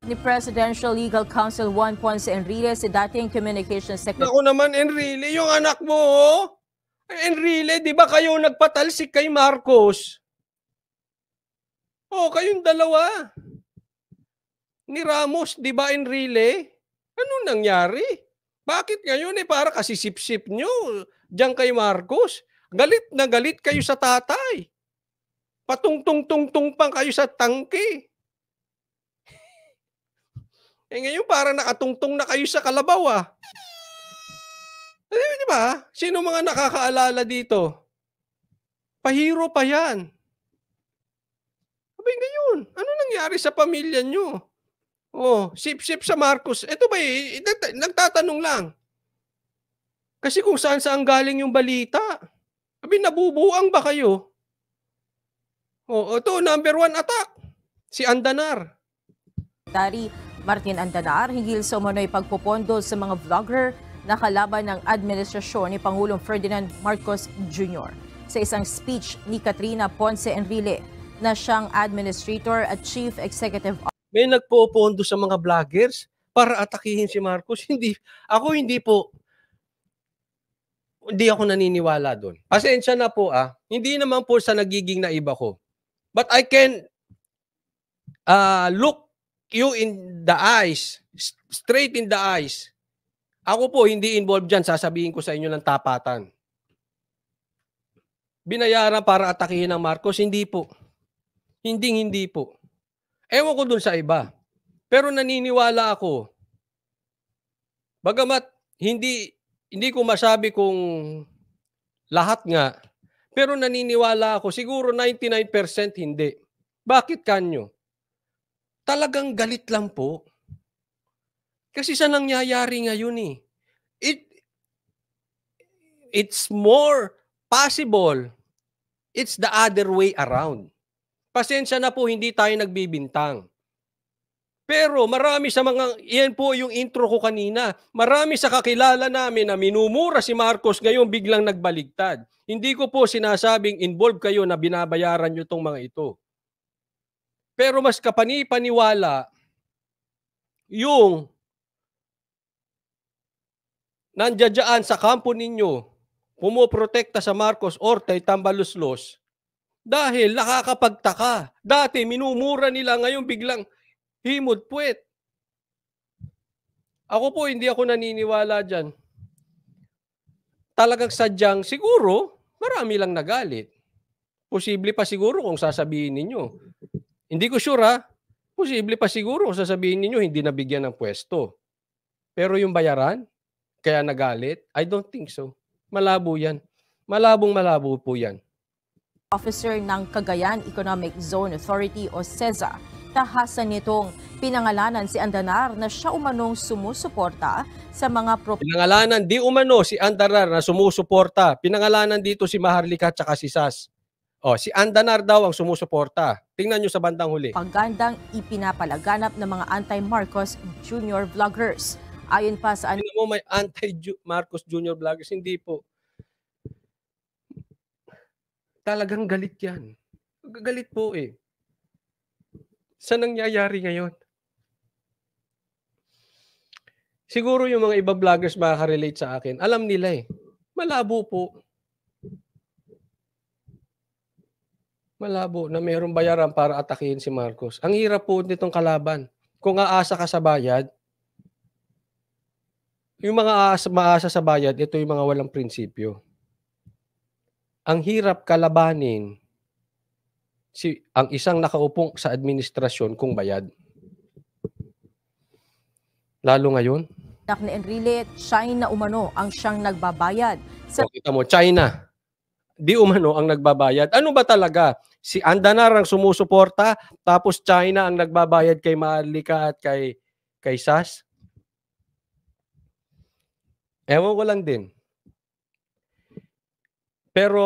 Ni Presidential Legal Counsel Juan Ponce Enrile si dating Communications Secretary. Naku naman, Enrile, yung anak mo, oh. Enrile, di ba kayo nagpatalsik kay Marcos? Oh, kayong dalawa. Ni Ramos, di ba, Enrile? Ano nangyari? Bakit ngayon para kasisip-sip nyo diyan kay Marcos? Galit na galit kayo sa tatay. Patungtong-tungtong pang kayo sa tangke. Ngayon parang nakatungtong na kayo sa kalabaw, di ba? Sino mga nakakaalala dito? Pahiro pa yan. Abay ngayon, ano nangyari sa pamilya nyo? Oh, sip-sip sa Marcos. Ito ba nagtatanong lang. Kasi kung saan-saan galing yung balita. Abay, nabubuang ba kayo? Oh, ito, number 1 attack. Si Andanar. Martin Andanar hinggil sa umano'y pagpopondo sa mga vlogger na kalaban ng administrasyon ni Pangulong Ferdinand Marcos Jr. Sa isang speech ni Katrina Ponce Enrile na siyang administrator at chief executive officer. May nagpopondo sa mga vloggers para atakihin si Marcos. Hindi ako naniniwala doon. Pasensya na po Hindi naman po sa nagiging naiba ko. But I can look you in the eyes, straight in the eyes. Ako po hindi involved dyan, sasabihin ko sa inyo ng tapatan. Binayaran para atakihin ng Marcos? Hindi po. Hindi po. Ewan ko dun sa iba. Pero naniniwala ako. Bagamat hindi ko masabi kung lahat nga, pero naniniwala ako, siguro 99% hindi. Bakit kanyo? Talagang galit lang po. Kasi sa nangyayari ngayon it's more possible it's the other way around. Pasensya na po, hindi tayo nagbibintang. Pero marami sa yan po yung intro ko kanina, marami sa kakilala namin na minumura si Marcos ngayon biglang nagbaligtad. Hindi ko po sinasabing involved kayo na binabayaran nyo itong mga ito. Pero mas kapani-paniwala yung nandiyan sa kampo ninyo, pumoprotekta sa Marcos Ortay Tambaluslos dahil nakakapagtaka. Dati minumura nila, ngayon biglang himod puwet. Ako po, hindi ako naniniwala dyan. Talagang sadyang, siguro, marami lang nagalit. Posible pa siguro kung sasabihin ninyo. Hindi ko sure Posible pa siguro kung sasabihin ninyo hindi nabigyan ng pwesto. Pero yung bayaran, kaya nagalit, I don't think so. Malabo yan. Malabo po yan. Officer ng Cagayan Economic Zone Authority o CEZA, tahasan nitong pinangalanan si Andanar na siya umanong sumusuporta sa mga Pinangalanan di umano si Andanar na sumusuporta. Pinangalanan dito si Maharlika at si Sas. Si Andanar daw ang sumusuporta. Tingnan nyo sa bandang huli. Pagandang ipinapalaganap ng mga anti-Marcos Jr. vloggers. Ayon pa sa mo may anti-Marcos Jr. vloggers, hindi po. Talagang galit yan. Galit po Sa nangyayari ngayon. Siguro yung mga iba vloggers makaka-relate sa akin. Alam nila Malabo po. Malabo na mayroong bayaran para atakihin si Marcos. Ang hirap po nitong kalaban. Kung aasa ka sa bayad, yung mga maasa sa bayad, ito yung mga walang prinsipyo. Ang hirap kalabanin ang isang nakaupong sa administrasyon kung bayad. Lalo ngayon. Ni Enrile, China umano ang siyang nagbabayad. Kita mo, China. Di umano ang nagbabayad. Ano ba talaga? Si Andanar ang sumusuporta, tapos China ang nagbabayad kay Maharlika at kay Sas? Ewan ko lang din. Pero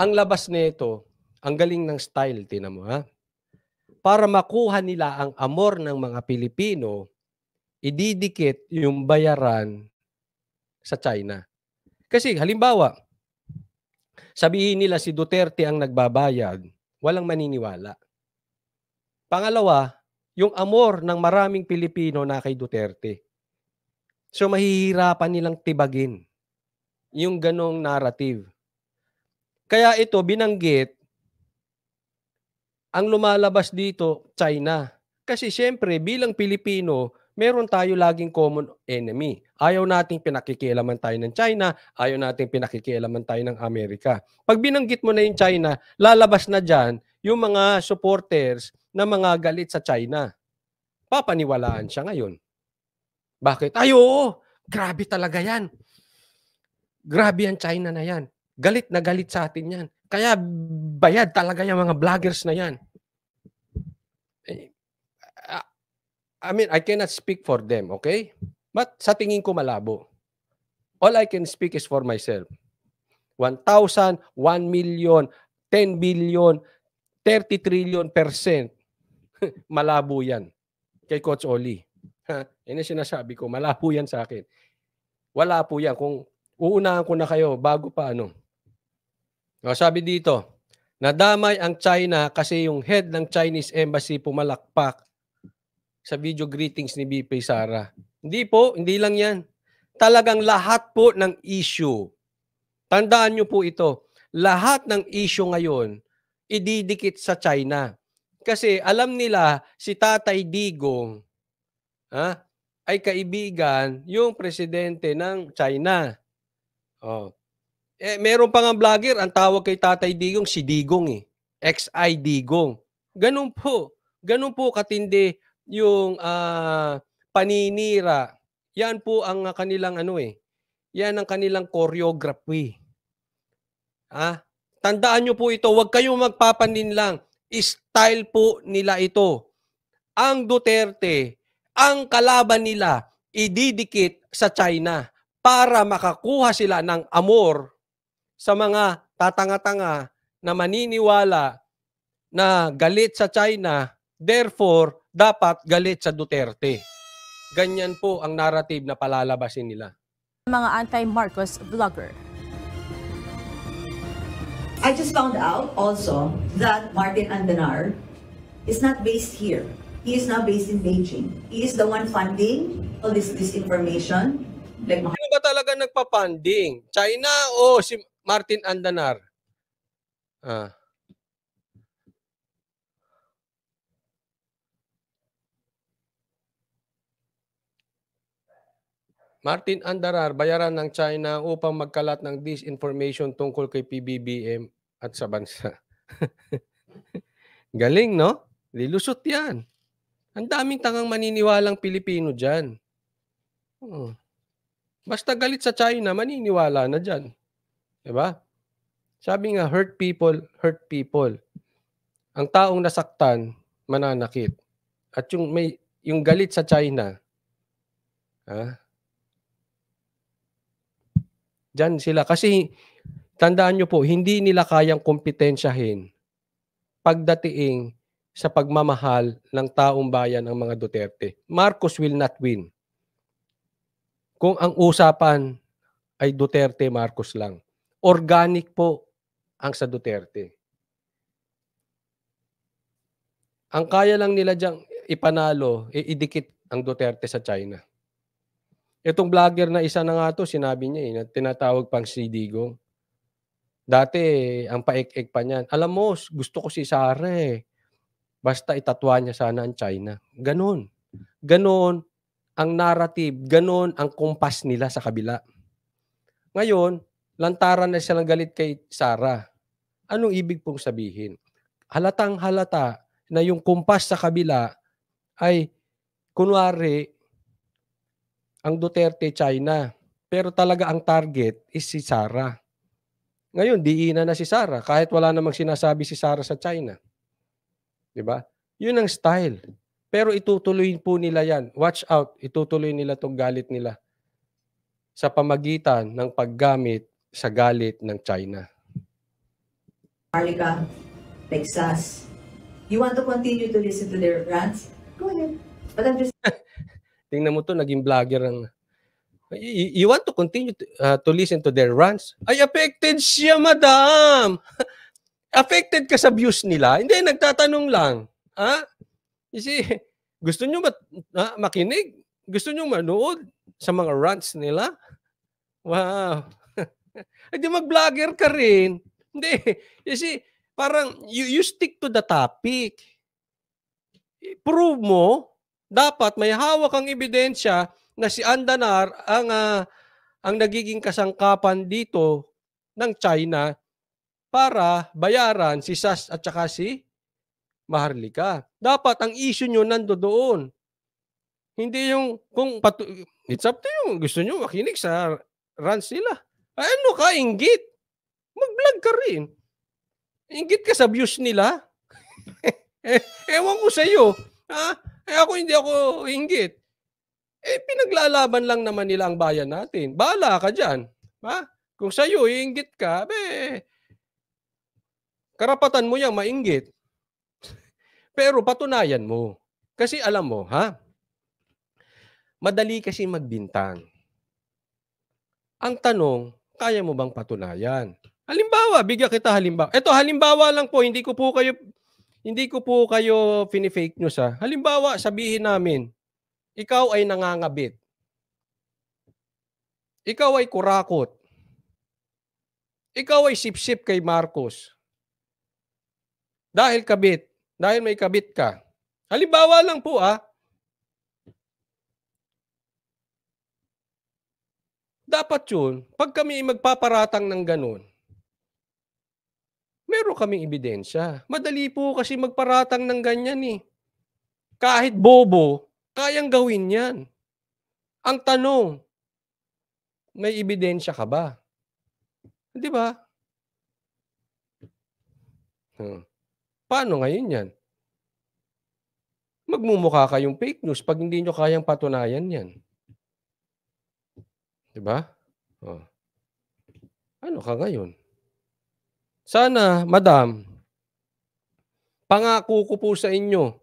ang labas nito, ang galing ng style, tingnan mo Para makuha nila ang amor ng mga Pilipino, ididikit yung bayaran sa China. Kasi halimbawa, sabihin nila si Duterte ang nagbabayad, walang maniniwala. Pangalawa, yung amor ng maraming Pilipino na kay Duterte. So mahihirapan nilang tibagin yung ganong narrative. Kaya ito binanggit, ang lumalabas dito, China. Kasi siyempre bilang Pilipino, meron tayo laging common enemy. Ayaw nating pinakikialaman tayo ng China, ayaw nating pinakikialaman tayo ng Amerika. Pag binanggit mo na yung China, lalabas na dyan yung mga supporters na mga galit sa China. Papaniwalaan siya ngayon. Bakit? Ay oo, grabe talaga yan. Grabe yan China na yan. Galit na galit sa atin yan. Kaya bayad talaga yung mga vloggers na yan. I mean, I cannot speak for them, okay? But sa tingin ko malabo. All I can speak is for myself. 1,000, 1 million, 10 billion, 30 trillion %. Malabo yan. Kay Coach Oli. Yan ang sinasabi ko, malabo yan sa akin. Wala po yan. Kung uunahan ko na kayo, bago pa ano. Sabi dito, nadamay ang China kasi yung head ng Chinese Embassy pumalakpak sa video greetings ni BP Sara. Hindi po, hindi lang yan. Talagang lahat po ng issue. Tandaan nyo po ito. Lahat ng issue ngayon, ididikit sa China. Kasi alam nila si Tatay Digong ay kaibigan yung presidente ng China. Meron pa nga vlogger, ang tawag kay Tatay Digong, si Digong eh. XI Digong. Ganun po katindi yung paninira. Yan po ang kanilang yan ang kanilang choreography. Tandaan nyo po ito, huwag kayong magpapaninlang. Style po nila ito. Ang Duterte, ang kalaban nila, ididikit sa China para makakuha sila ng amor sa mga tatanga-tanga na maniniwala na galit sa China, therefore, dapat galit sa Duterte. Ganyan po ang narrative na palalabasin nila. Mga anti-Marcos vlogger. I just found out also that Martin Andanar is not based here. He is now based in Beijing. He is the one funding all this disinformation. Like, sino ba talaga nagpa-funding? China o si Martin Andanar? Martin Andanar, bayaran ng China upang magkalat ng disinformation tungkol kay PBBM at sa bansa. Galing, no? Lilusot yan. Ang daming tangang maniniwalang Pilipino dyan. Basta galit sa China, maniniwala na dyan. Diba? Sabi nga, hurt people, hurt people. Ang taong nasaktan, mananakit. At yung galit sa China, dyan sila. Kasi, tandaan nyo po, hindi nila kayang kompetensyahin pagdating sa pagmamahal ng taong bayan ng mga Duterte. Marcos will not win. Kung ang usapan ay Duterte, Marcos lang. Organic po ang sa Duterte. Ang kaya lang nila diyang ipanalo, idikit ang Duterte sa China. Itong vlogger na isa na nga to, sinabi niya tinatawag pang si Digong. Dati, ang paik-ik pa niyan. Alam mo, gusto ko si Sara eh. Basta itatwa niya sana ang China. Ganon. Ganon ang narrative. Ganon ang kumpas nila sa kabila. Ngayon, lantaran na silang galit kay Sara. Anong ibig pong sabihin? Halatang halata na yung kumpas sa kabila ay kunwari ang Duterte China. Pero talaga ang target is si Sara. Ngayon, diina na si Sara kahit wala namang sinasabi si Sara sa China. Diba? Yun ang style. Pero itutuloy po nila yan. Watch out, itutuloy nila itong galit nila sa pamagitan ng paggamit sa galit ng China. Marlica, Texas. You want to continue to listen to their rants? Go ahead. But I'm just... Tingnan mo to, naging vlogger ang... You want to continue to listen to their rants? Ay, affected siya, madam! Affected ka sa views nila? Hindi, nagtatanong lang. Kasi gusto nyo makinig? Gusto nyo manood sa mga rants nila? Wow. Ay di mag-vlogger ka rin. Hindi. Kasi parang you stick to the topic. Prove mo, dapat may hawak kang ebidensya na si Andanar ang nagiging kasangkapan dito ng China para bayaran si Sas at saka si Maharlika. Dapat ang issue nyo nandoon. Hindi yung it's up to you. Gusto nyo makinig sa rants nila. Ay, ano ka, inggit? Mag-vlog ka rin. Inggit ka sa views nila. Ewan ko sa iyo. Hindi ako inggit. Pinaglalaban lang naman nila ang bayan natin. Bahala ka dyan. Kung sa iyo, inggit ka, karapatan mo yang mainggit. Pero patunayan mo. Kasi alam mo, madali kasi magbintang. Ang tanong, kaya mo bang patunayan? Halimbawa, bigyan kita halimbawa. Ito, halimbawa lang po, hindi ko po kayo fini-fake news ha. Halimbawa, sabihin namin, ikaw ay nangangabit. Ikaw ay kurakot. Ikaw ay sip-sip kay Marcos. Dahil may kabit ka. Halimbawa lang po dapat yun, pag kami magpaparatang ng ganun, meron kaming ebidensya. Madali po kasi magparatang ng ganyan eh. Kahit bobo, kayang gawin yan. Ang tanong, may ebidensya ka ba? Di ba? Paano ngayon yan? Magmumukha kayong fake news pag hindi nyo kayang patunayan yan. Di ba? Ano ka ngayon? Sana, madam, pangako ko po sa inyo,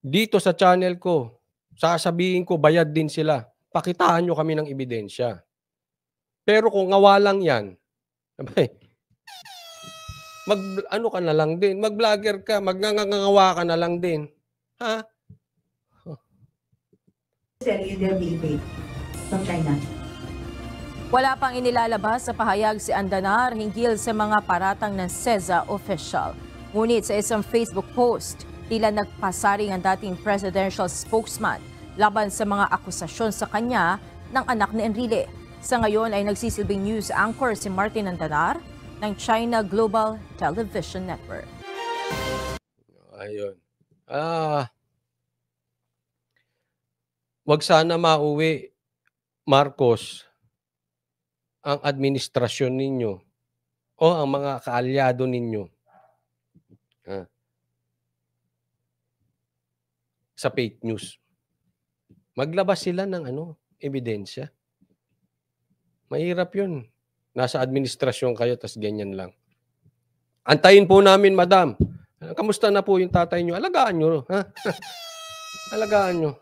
dito sa channel ko, sasabihin ko, bayad din sila. Pakitaan nyo kami ng ebidensya. Pero kung ngawa lang yan, ano ka na lang din, mag-vlogger ka, magngangawa ka na lang din. Selling their being paid from China. Wala pang inilalabas sa pahayag si Andanar hinggil sa mga paratang ng SEZA official. Ngunit sa isang Facebook post, tila nagpasaring ang dating presidential spokesman laban sa mga akusasyon sa kanya ng anak ni Enrile. Sa ngayon ay nagsisilbing news anchor si Martin Andanar ng China Global Television Network. Ayun. Wag sana mauwi, Marcos, ang administrasyon ninyo o ang mga kaalyado ninyo sa fake news. Maglabas sila ng ebidensya. Mahirap yun. Nasa administrasyon kayo, tas ganyan lang. Antayin po namin, madam. Kamusta na po yung tatay nyo? Alagaan nyo. Alagaan nyo.